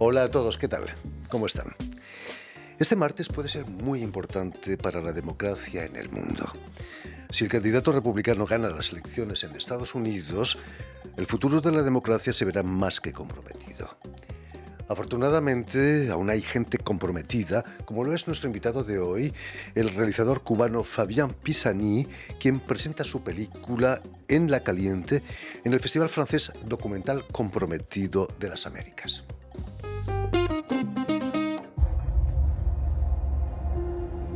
Hola a todos, ¿qué tal? ¿Cómo están? Este martes puede ser muy importante para la democracia en el mundo. Si el candidato republicano gana las elecciones en Estados Unidos, el futuro de la democracia se verá más que comprometido. Afortunadamente, aún hay gente comprometida, como lo es nuestro invitado de hoy, el realizador cubano Fabián Pisani, quien presenta su película En la Caliente en el Festival Francés Documental Comprometido de las Américas.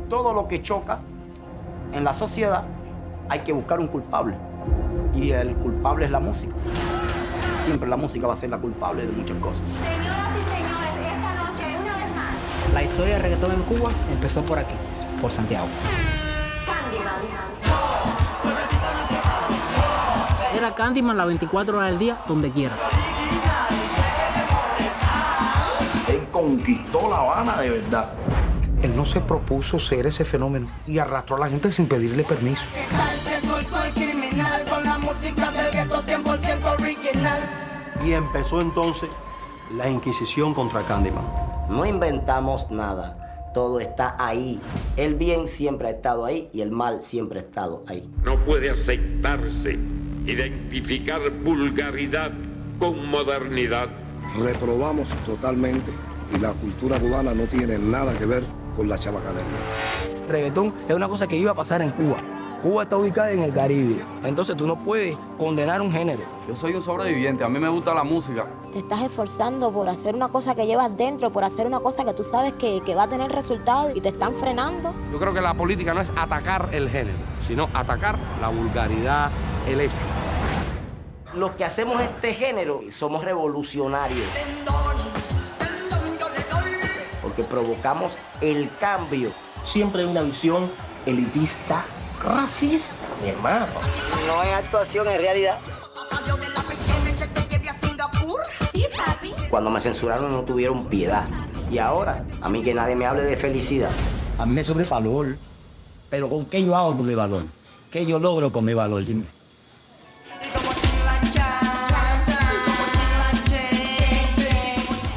Todo lo que choca en la sociedad hay que buscar un culpable. Y el culpable es la música. Siempre la música va a ser la culpable de muchas cosas. Señoras y señores, esta noche, una vez más, La historia del reggaetón en Cuba empezó por aquí, por Santiago. Candyman. Era Candyman las 24 horas del día, donde quiera. Él conquistó La Habana de verdad. Él no se propuso ser ese fenómeno y arrastró a la gente sin pedirle permiso. Soy criminal con la música del gueto 100% original. Y empezó entonces la Inquisición contra Candyman. No inventamos nada. Todo está ahí. El bien siempre ha estado ahí y el mal siempre ha estado ahí. No puede aceptarse identificar vulgaridad con modernidad. Reprobamos totalmente y la cultura cubana no tiene nada que ver con la chabacanería. El reggaetón es una cosa que iba a pasar en Cuba. Cuba está ubicada en el Caribe. Entonces tú no puedes condenar un género. Yo soy un sobreviviente, a mí me gusta la música. Te estás esforzando por hacer una cosa que llevas dentro, por hacer una cosa que tú sabes que va a tener resultados y te están frenando. Yo creo que la política no es atacar el género, sino atacar la vulgaridad, el hecho. Los que hacemos este género somos revolucionarios. Porque provocamos el cambio. Siempre hay una visión elitista, racista, mi hermano. No es actuación, en realidad. Sí, papi. Cuando me censuraron no tuvieron piedad. Y ahora, a mí que nadie me hable de felicidad. A mí me sobre valor. Pero ¿con qué yo hago con mi valor? ¿Qué yo logro con mi valor? Dime.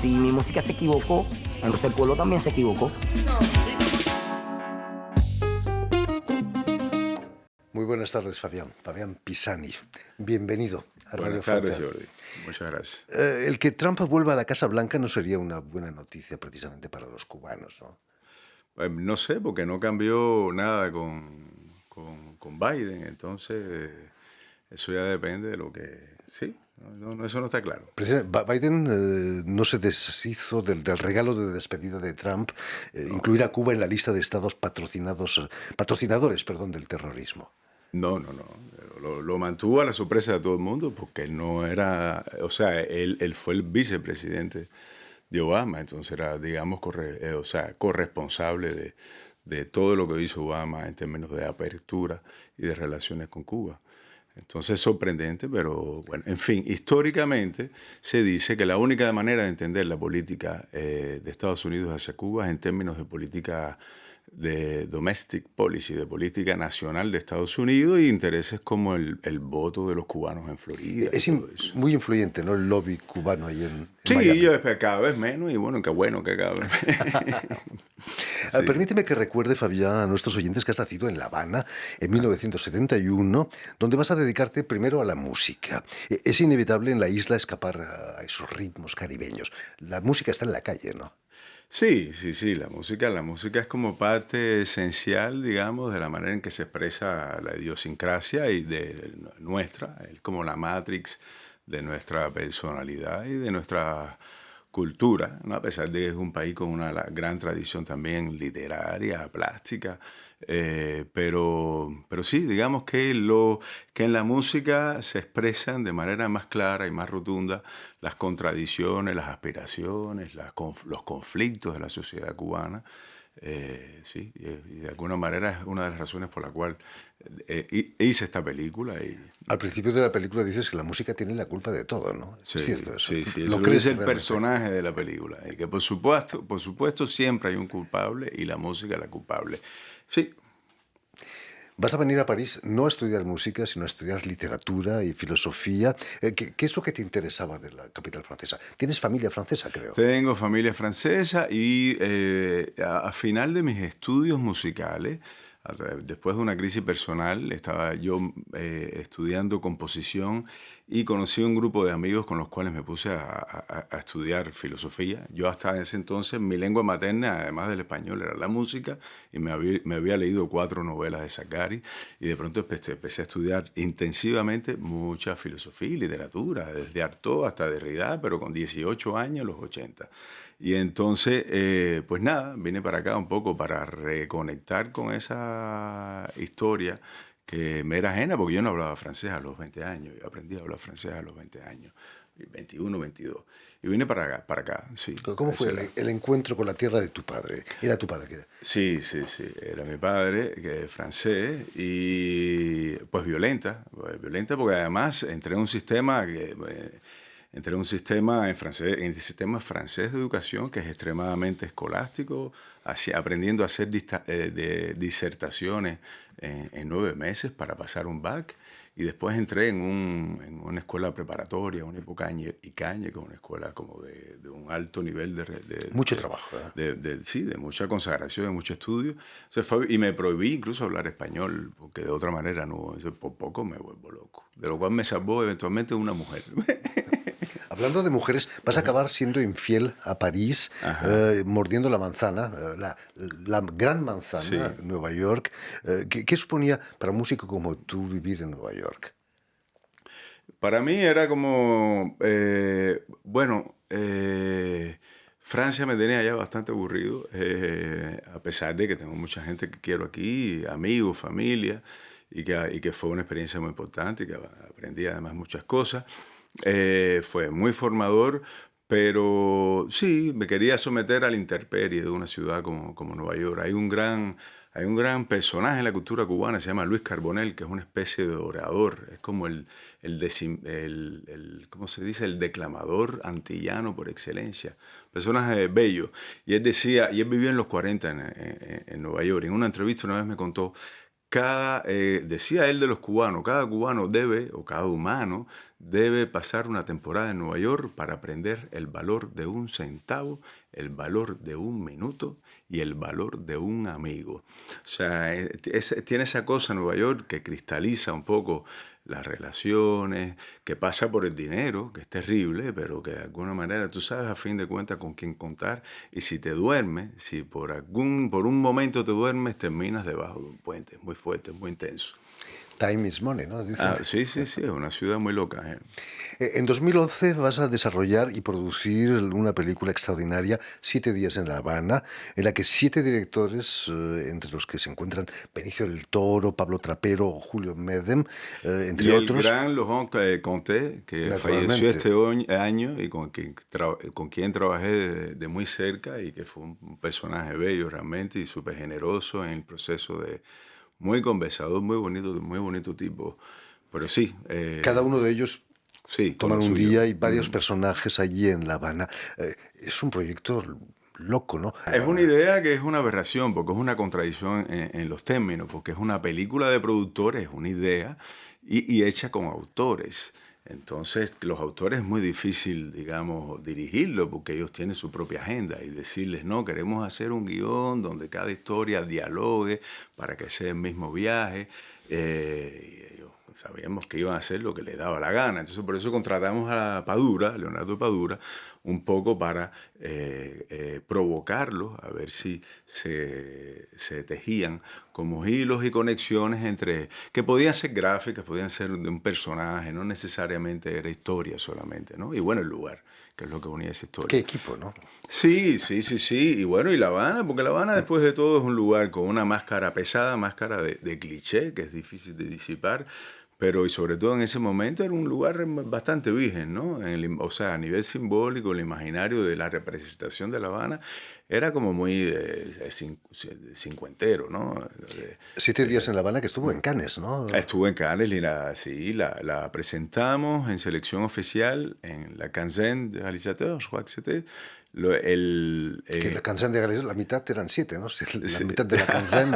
Si mi música se equivocó, entonces el pueblo también se equivocó. Muy buenas tardes, Fabián. Fabián Pisani. Bienvenido a Radio Buenas tardes, Francia. Jordi. Muchas gracias. El que Trump vuelva a la Casa Blanca no sería una buena noticia precisamente para los cubanos, ¿no? No sé, porque no cambió nada con Biden, entonces eso ya depende de lo que... Sí, eso no está claro. Biden no se deshizo del regalo de despedida de Trump, incluir a Cuba en la lista de estados patrocinadores del terrorismo. No. Lo mantuvo a la sorpresa de todo el mundo porque él no era... O sea, él fue el vicepresidente de Obama, entonces era, digamos, corresponsable de todo lo que hizo Obama en términos de apertura y de relaciones con Cuba. Entonces es sorprendente, pero bueno, en fin, históricamente se dice que la única manera de entender la política de Estados Unidos hacia Cuba es en términos de política de domestic policy, de política nacional de Estados Unidos y intereses como el voto de los cubanos en Florida. Es muy influyente, ¿no? El lobby cubano ahí en sí, Miami. cada vez menos y bueno que cada vez menos. Sí. Permíteme que recuerde, Fabián, a nuestros oyentes que has nacido en La Habana en 1971, donde vas a dedicarte primero a la música. Es inevitable en la isla escapar a esos ritmos caribeños. La música está en la calle, ¿no? Sí, la música es como parte esencial, digamos, de la manera en que se expresa la idiosincrasia y de nuestra, es como la matrix de nuestra personalidad y de nuestra cultura, ¿no? A pesar de que es un país con una gran tradición también literaria, plástica, pero sí, digamos que en la música se expresan de manera más clara y más rotunda las contradicciones, las aspiraciones, los conflictos de la sociedad cubana. Sí, y de alguna manera es una de las razones por la cual hice esta película. Al principio de la película dices que la música tiene la culpa de todo, ¿no? Sí, es cierto eso. Sí, eso lo dice el personaje de la película. Y que por supuesto siempre hay un culpable y la música es la culpable. Sí. Vas a venir a París no a estudiar música, sino a estudiar literatura y filosofía. ¿Qué es lo que te interesaba de la capital francesa? ¿Tienes familia francesa, creo? Tengo familia francesa y a final de mis estudios musicales, después de una crisis personal, estaba yo estudiando composición y conocí un grupo de amigos con los cuales me puse a estudiar filosofía. Yo hasta ese entonces, mi lengua materna, además del español, era la música y me había leído 4 novelas de Sacari y de pronto empecé a estudiar intensivamente mucha filosofía y literatura, desde Artaud hasta Derrida, pero con 18 años, los 80. Y entonces, pues nada, vine para acá un poco para reconectar con esa historia que me era ajena, porque yo no hablaba francés a los 20 años. Yo aprendí a hablar francés a los 20 años, 21, 22. Y vine para acá, sí. ¿Cómo fue el encuentro con la tierra de tu padre? ¿Era tu padre? ¿Qué era? Sí. Era mi padre, que es francés, y pues violenta, porque además entré en un sistema en el sistema francés de educación que es extremadamente escolástico, aprendiendo a hacer disertaciones en 9 meses para pasar un bac. Y después entré en una escuela preparatoria, una Icañe, que es una escuela como de un alto nivel de mucho trabajo. Sí, de mucha consagración, de mucho estudio. Y me prohibí incluso hablar español, porque de otra manera no, por poco me vuelvo loco. De lo cual me salvó eventualmente una mujer. Hablando de mujeres, vas a acabar siendo infiel a París, mordiendo la manzana, la gran manzana, sí. Nueva York. ¿Qué suponía para un músico como tú vivir en Nueva York? Para mí era como, Francia me tenía ya bastante aburrido, a pesar de que tengo mucha gente que quiero aquí, amigos, familia, y que fue una experiencia muy importante y que aprendí además muchas cosas. Fue muy formador, pero sí, me quería someter a la intemperie de una ciudad como Nueva York. Hay un gran personaje en la cultura cubana, se llama Luis Carbonell, que es una especie de orador, es como ¿cómo se dice? El declamador antillano por excelencia, personaje bello. Y él vivió en los 40 en Nueva York. En una entrevista una vez me contó, decía él de los cubanos, cada cubano cada humano debe pasar una temporada en Nueva York para aprender el valor de un centavo, el valor de un minuto y el valor de un amigo. O sea, tiene esa cosa Nueva York que cristaliza un poco las relaciones, que pasa por el dinero, que es terrible, pero que de alguna manera tú sabes a fin de cuentas con quién contar, y si te duermes, si por un momento te duermes, terminas debajo de un puente. Es muy fuerte, es muy intenso. Time is money, ¿no? Sí, es una ciudad muy loca. En 2011 vas a desarrollar y producir una película extraordinaria, 7 días en La Habana, en la que 7 directores, entre los que se encuentran Benicio del Toro, Pablo Trapero o Julio Medem, entre otros. Y el gran Laurent Conté, que falleció este año y con quien trabajé de muy cerca y que fue un personaje bello realmente y súper generoso en el proceso de... Muy conversador, muy bonito tipo. Pero sí. Cada uno de ellos toman un día y varios personajes allí en La Habana. Es un proyecto loco, ¿no? Es una idea que es una aberración, porque es una contradicción en los términos, porque es una película de productores, es una idea, y hecha con autores. Entonces, los autores es muy difícil, digamos, dirigirlo porque ellos tienen su propia agenda y decirles, no, queremos hacer un guión donde cada historia dialogue para que sea el mismo viaje. Y ellos sabíamos que iban a hacer lo que les daba la gana. Entonces, por eso contratamos a Leonardo Padura, un poco para provocarlos, a ver si se tejían como hilos y conexiones que podían ser gráficas, podían ser de un personaje, no necesariamente era historia solamente, ¿no? Y bueno, el lugar, que es lo que unía esa historia. Qué equipo, ¿no? Sí. Y bueno, y La Habana, porque La Habana después de todo es un lugar con una máscara pesada, máscara de cliché, que es difícil de disipar, pero y sobre todo en ese momento era un lugar bastante virgen, ¿no? O sea, a nivel simbólico, el imaginario de la representación de La Habana era como muy cincuentero, ¿no? 7 días en La Habana, que estuvo en Cannes, ¿no? Estuvo en Cannes y la presentamos en selección oficial en la Quinzaine de réalisateurs, je crois que c'était, Que la canción de Galicia, la mitad eran 7, ¿no? La mitad de la canción.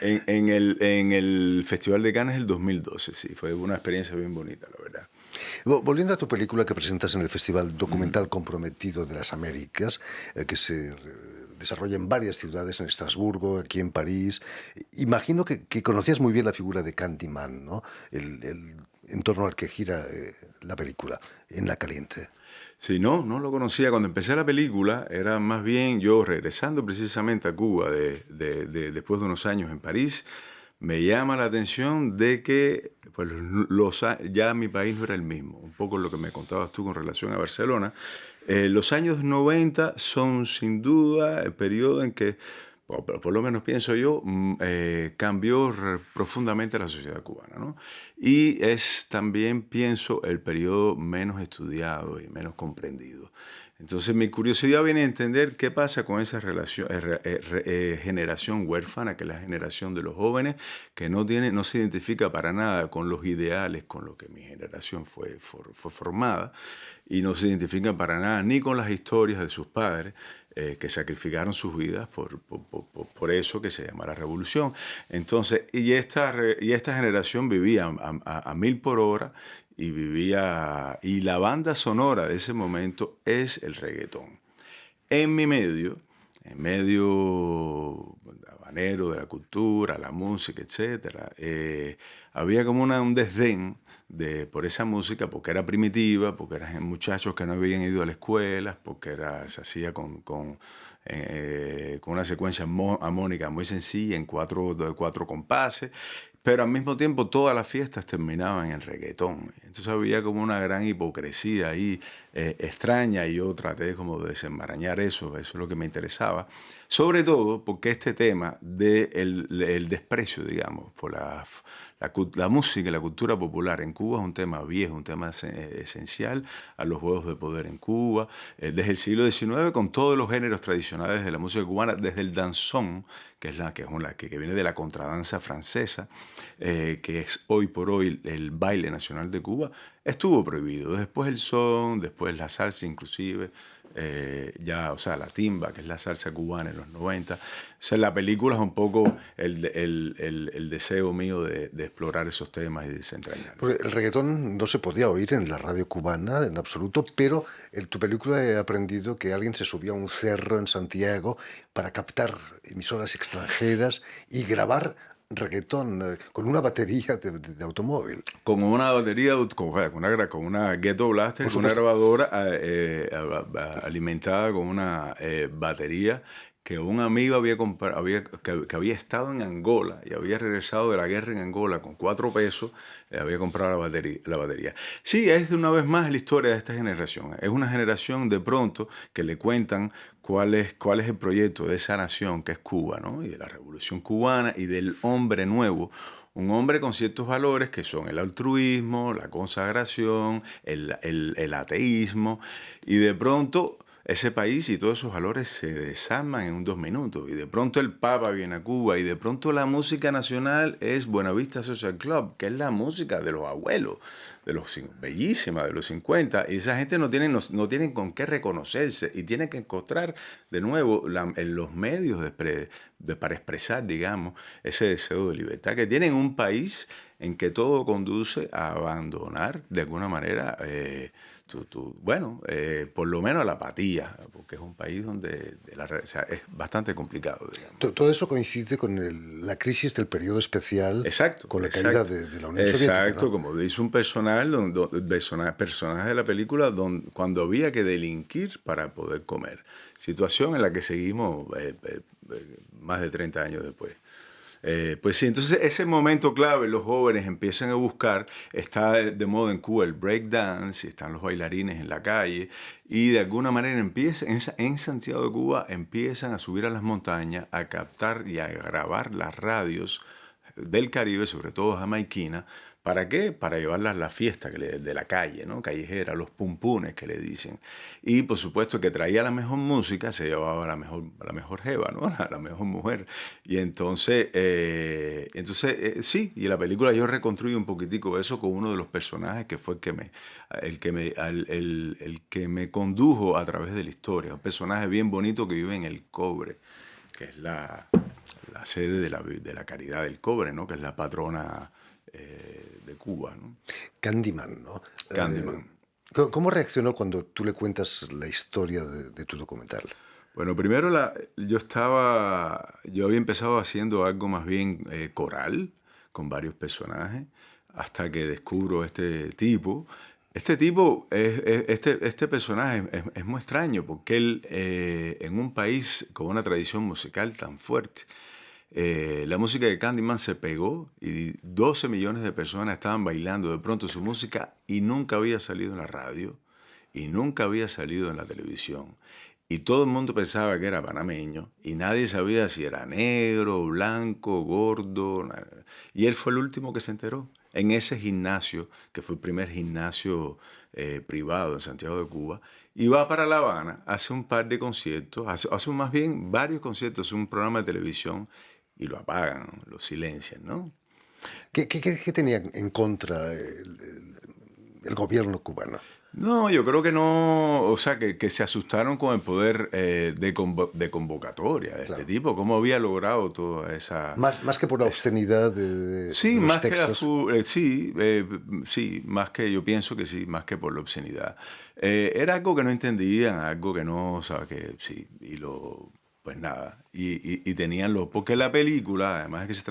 en el Festival de Cannes del 2012, sí, fue una experiencia bien bonita, la verdad. Volviendo a tu película que presentas en el Festival Documental Comprometido de las Américas, que se desarrolla en varias ciudades, en Estrasburgo, aquí en París. Imagino que conocías muy bien la figura de Candyman, ¿no? El en torno al que gira la película, En la Caliente. Sí, no lo conocía. Cuando empecé la película, era más bien yo regresando precisamente a Cuba después de unos años en París. Me llama la atención de que pues, ya mi país no era el mismo. Un poco lo que me contabas tú con relación a Barcelona. Los años 90 son sin duda el periodo en que, por lo menos pienso yo, cambió profundamente la sociedad cubana, ¿no? Y es también, pienso, el periodo menos estudiado y menos comprendido. Entonces mi curiosidad viene a entender qué pasa con esa generación huérfana, que es la generación de los jóvenes, que no se identifica para nada con los ideales con los que mi generación fue formada, y no se identifica para nada ni con las historias de sus padres, que sacrificaron sus vidas por eso que se llama la revolución. Entonces, y esta generación vivía a 1000 por hora, y la banda sonora de ese momento es el reggaetón. En mi medio habanero de la cultura, la música, etcétera, había como un desdén por esa música, porque era primitiva, porque eran muchachos que no habían ido a la escuela, porque se hacía con una secuencia armónica muy sencilla, en cuatro compases, pero al mismo tiempo todas las fiestas terminaban en reggaetón. Entonces había como una gran hipocresía ahí extraña, y yo traté como de desenmarañar eso es lo que me interesaba. Sobre todo porque este tema del desprecio, digamos, por la música y la cultura popular en Cuba es un tema viejo, un tema esencial a los juegos de poder en Cuba, desde el siglo XIX, con todos los géneros tradicionales de la música cubana, desde el danzón, que viene de la contradanza francesa, que es hoy por hoy el baile nacional de Cuba, estuvo prohibido. Después el son, después la salsa inclusive, la timba, que es la salsa cubana en los 90. O sea, la película es un poco el deseo mío de explorar esos temas y desentrañarlos. Porque el reggaetón no se podía oír en la radio cubana en absoluto, pero en tu película he aprendido que alguien se subió a un cerro en Santiago para captar emisoras extranjeras y grabar reggaetón con una batería de automóvil. Con una batería, con una Ghetto Blaster, con una grabadora alimentada con una batería que un amigo había comprado, que había estado en Angola y había regresado de la guerra en Angola con 4 pesos, había comprado la batería. Sí, es una vez más la historia de esta generación. Es una generación de pronto que le cuentan cuál es el proyecto de esa nación que es Cuba, ¿no? Y de la revolución cubana y del hombre nuevo. Un hombre con ciertos valores que son el altruismo, la consagración, el ateísmo, y de pronto ese país y todos esos valores se desarman en 2 minutos. Y de pronto el Papa viene a Cuba, y de pronto la música nacional es Buenavista Social Club, que es la música de los abuelos, bellísima, de los 50. Y esa gente no tienen con qué reconocerse, y tienen que encontrar de nuevo en los medios para expresar, digamos, ese deseo de libertad que tienen un país en que todo conduce a abandonar de alguna manera por lo menos la apatía, porque es un país donde es bastante complicado, digamos. Todo eso coincide con la crisis del periodo especial, exacto, con la caída de la Unión Soviética. Exacto, ¿no? Como dice un personaje de la película, cuando había que delinquir para poder comer. Situación en la que seguimos más de 30 años después. Pues sí, entonces ese momento clave, los jóvenes empiezan a buscar, está de moda en Cuba el breakdance, y están los bailarines en la calle, y de alguna manera en Santiago de Cuba empiezan a subir a las montañas, a captar y a grabar las radios del Caribe, sobre todo jamaiquinas. ¿Para qué? Para llevarlas a la fiesta de la calle, ¿no? Callejera, los pumpunes que le dicen. Y por supuesto que traía la mejor música, se llevaba la mejor jeva, ¿no? La mejor mujer. Y entonces, sí, y en la película yo reconstruyo un poquitico eso con uno de los personajes que fue el que me condujo a través de la historia. Un personaje bien bonito que vive en El Cobre, que es la sede de la Caridad del Cobre, ¿no? Que es la patrona de Cuba, ¿no? Candyman, ¿no? Candyman. ¿Cómo reaccionó cuando tú le cuentas la historia de tu documental? Bueno, primero yo había empezado haciendo algo más bien coral, con varios personajes, hasta que descubro este tipo. Este personaje es muy extraño, porque él, en un país con una tradición musical tan fuerte, la música de Candyman se pegó y 12 millones de personas estaban bailando de pronto su música y nunca había salido en la radio y nunca había salido en la televisión. Y todo el mundo pensaba que era panameño y nadie sabía si era negro, blanco, gordo. Y él fue el último que se enteró en ese gimnasio, que fue el primer gimnasio privado en Santiago de Cuba. Y va para La Habana, hace un par de conciertos, hace más bien varios conciertos, un programa de televisión, y lo apagan, lo silencian, ¿no? ¿Qué tenía en contra el gobierno cubano? No, yo creo que no, o sea, que se asustaron con el poder de convocatoria de este tipo. ¿Cómo había logrado toda esa... Más que por la obscenidad de sí, los más textos. Sí, más que, yo pienso que sí, más que por la obscenidad. Era algo que no entendían, algo que no, o sea, que sí, pues nada, y tenían porque la película, además de que se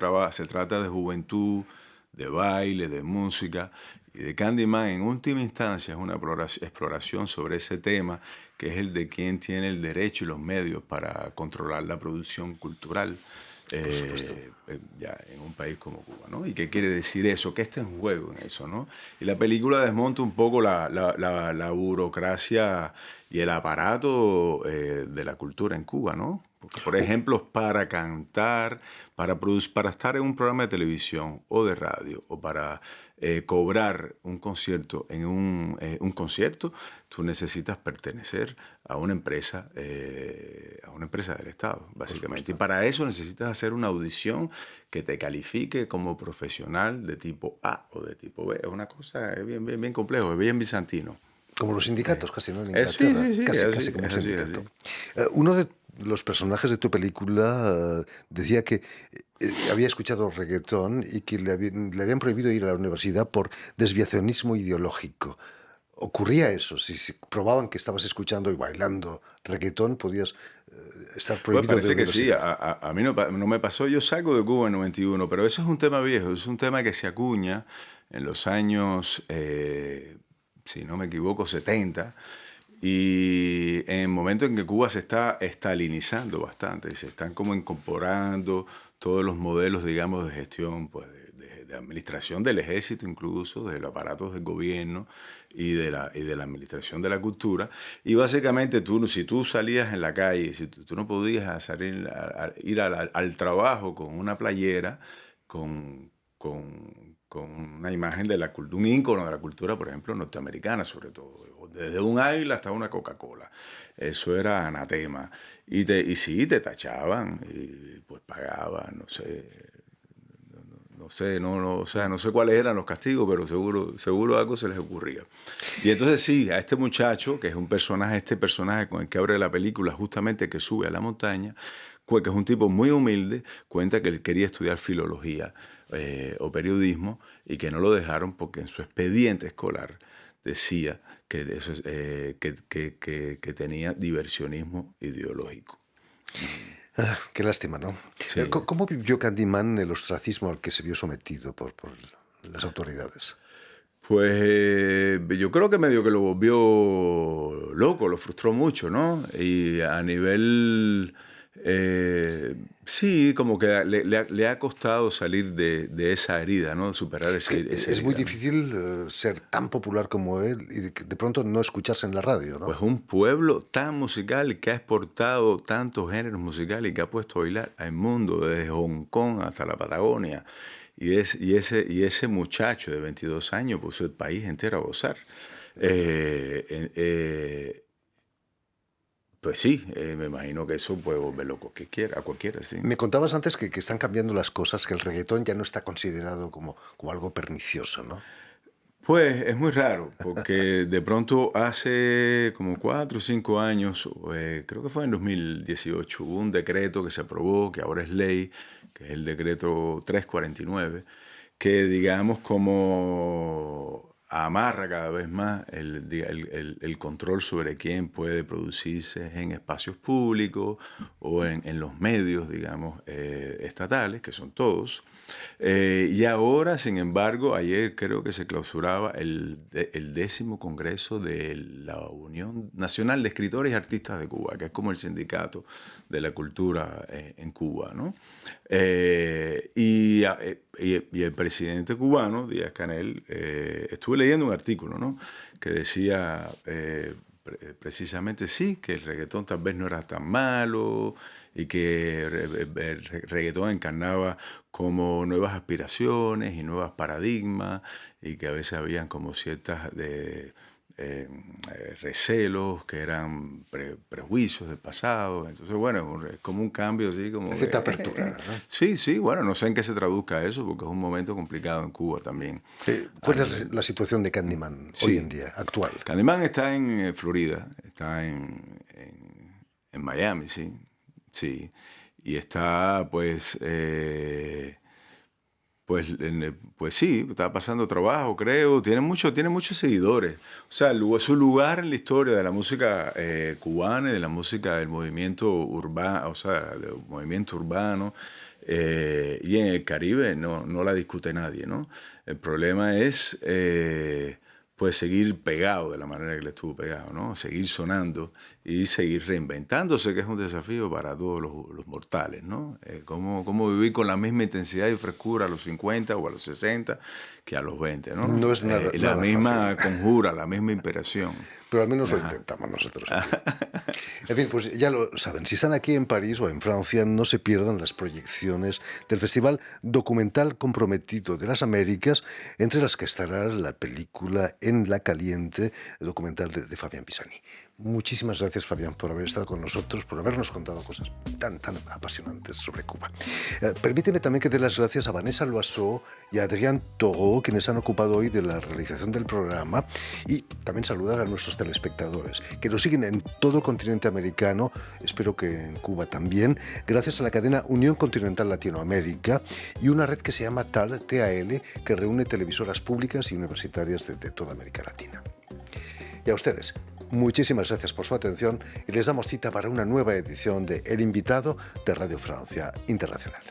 trata de juventud, de baile, de música, y de Candyman, en última instancia es una exploración sobre ese tema, que es el de quién tiene el derecho y los medios para controlar la producción cultural ya en un país como Cuba, ¿no? ¿Y qué quiere decir eso? ¿Qué está en juego en eso, no? Y la película desmonta un poco la burocracia y el aparato de la cultura en Cuba, ¿no? Porque, por ejemplo, para cantar, para estar en un programa de televisión o de radio, o para cobrar un concierto en un concierto, tú necesitas pertenecer a una empresa del Estado, básicamente. Y para eso necesitas hacer una audición que te califique como profesional de tipo A o de tipo B. Es una cosa bien complejo, es bien bizantino. Como los sindicatos, casi, ¿no? En Inglaterra. Sí, casi como un sindicato. Uno de los personajes de tu película decía que había escuchado reggaetón y que le habían prohibido ir a la universidad por desviacionismo ideológico. ¿Ocurría eso? Si probaban que estabas escuchando y bailando reggaetón, podías estar prohibido Pues parece de que sí, a mí no me pasó. Yo salgo de Cuba en 91, pero eso es un tema viejo, es un tema que se acuña en los años, si no me equivoco, 70, y en el momento en que Cuba se está estalinizando bastante, se están como incorporando todos los modelos, digamos, de gestión, pues de administración del ejército incluso, de los aparatos del gobierno y de la administración de la cultura. Y básicamente si tú salías en la calle, si tú no podías ir al trabajo con una playera, con una imagen de la cultura, un ícono de la cultura, por ejemplo, norteamericana sobre todo, desde un águila hasta una Coca-Cola. Eso era anatema. Y sí, te tachaban, y pues pagaban, no sé cuáles eran los castigos, pero seguro algo se les ocurría. Y entonces sí, a este muchacho, que es este personaje con el que abre la película, justamente que sube a la montaña, que es un tipo muy humilde, cuenta que él quería estudiar filología o periodismo y que no lo dejaron porque en su expediente escolar decía que tenía diversionismo ideológico. Qué lástima, ¿no? Sí. ¿Cómo vivió Candyman el ostracismo al que se vio sometido por las autoridades? Pues yo creo que medio que lo volvió loco, lo frustró mucho, ¿no? Y a nivel Sí, como que le ha costado salir de esa herida, ¿no? Superar esa herida. Es muy difícil ser tan popular como él y de pronto no escucharse en la radio, ¿no? Pues un pueblo tan musical que ha exportado tantos géneros musicales y que ha puesto a bailar al mundo, desde Hong Kong hasta la Patagonia. Y ese muchacho de 22 años puso el país entero a gozar. Pues sí, me imagino que eso puede volver loco a cualquiera, sí. Me contabas antes que están cambiando las cosas, que el reggaetón ya no está considerado como algo pernicioso, ¿no? Pues es muy raro, porque de pronto hace como 4 o 5 años, creo que fue en 2018, hubo un decreto que se aprobó, que ahora es ley, que es el decreto 349, que digamos como amarra cada vez más el control sobre quién puede producirse en espacios públicos o en los medios, digamos, estatales, que son todos. Y ahora, sin embargo, ayer creo que se clausuraba el 10º Congreso de la Unión Nacional de Escritores y Artistas de Cuba, que es como el sindicato de la cultura en Cuba, ¿no? Y el presidente cubano, Díaz-Canel, estuve leyendo un artículo, ¿no?, que decía precisamente sí, que el reggaetón tal vez no era tan malo y que el reggaetón encarnaba como nuevas aspiraciones y nuevos paradigmas y que a veces habían como ciertas recelos que eran prejuicios del pasado. Entonces, bueno, es como un cambio así como... Cierta apertura, ¿no? Sí, bueno, no sé en qué se traduzca eso, porque es un momento complicado en Cuba también. ¿Cuál es la situación de Candyman hoy en día, actual? Candyman está en Florida, está en Miami, sí. Y está, pues sí, está pasando trabajo, creo, tiene muchos seguidores. O sea, su lugar en la historia de la música cubana y de la música del movimiento urbano, o sea, del movimiento urbano y en el Caribe no la discute nadie, ¿no? El problema es pues seguir pegado de la manera que le estuvo pegado, ¿no? Seguir sonando y seguir reinventándose, que es un desafío para todos los mortales, ¿no? Cómo vivir con la misma intensidad y frescura a los 50 o a los 60 que a los 20, ¿no? No es nada, la nada misma fácil. Conjura, la misma inspiración. Pero al menos lo intentamos nosotros. En fin, pues ya lo saben, si están aquí en París o en Francia, no se pierdan las proyecciones del Festival Documental Comprometido de las Américas, entre las que estará la película En la Caliente, el documental de Fabián Pisani. Muchísimas gracias, Fabián, por haber estado con nosotros, por habernos contado cosas tan apasionantes sobre Cuba. Permíteme también que dé las gracias a Vanessa Loiseau y a Adrián Toro, quienes han ocupado hoy de la realización del programa, y también saludar a nuestros telespectadores, que nos siguen en todo el continente americano, espero que en Cuba también, gracias a la cadena Unión Continental Latinoamérica y una red que se llama TAL, que reúne televisoras públicas y universitarias de toda América Latina. Y a ustedes, muchísimas gracias por su atención y les damos cita para una nueva edición de El Invitado de Radio Francia Internacional.